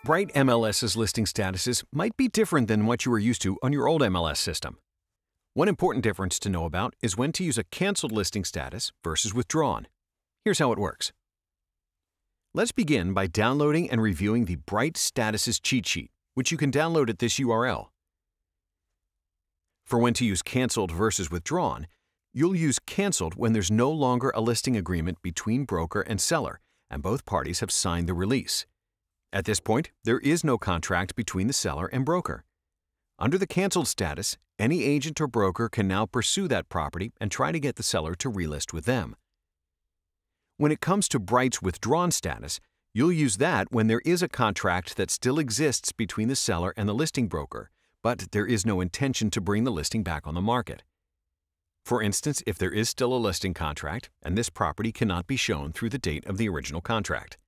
BrightMLS's listing statuses might be different than what you were used to on your old MLS system. One important difference to know about is when to use a canceled listing status versus withdrawn. Here's how it works. Let's begin by downloading and reviewing the Bright Statuses cheat sheet, which you can download at this URL. For when to use canceled versus withdrawn, you'll use canceled when there's no longer a listing agreement between broker and seller, and both parties have signed the release. At this point, there is no contract between the seller and broker. Under the canceled status, any agent or broker can now pursue that property and try to get the seller to relist with them. When it comes to Bright's withdrawn status, you'll use that when there is a contract that still exists between the seller and the listing broker, but there is no intention to bring the listing back on the market. For instance, if there is still a listing contract and this property cannot be shown through the date of the original contract.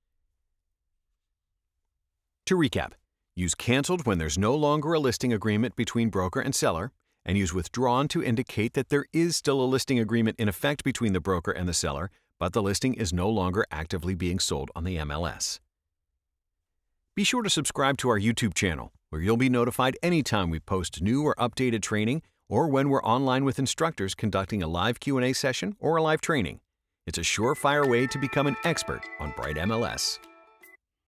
To recap, use canceled when there's no longer a listing agreement between broker and seller, and use withdrawn to indicate that there is still a listing agreement in effect between the broker and the seller, but the listing is no longer actively being sold on the MLS. Be sure to subscribe to our YouTube channel, where you'll be notified anytime we post new or updated training or when we're online with instructors conducting a live Q&A session or a live training. It's a surefire way to become an expert on BrightMLS.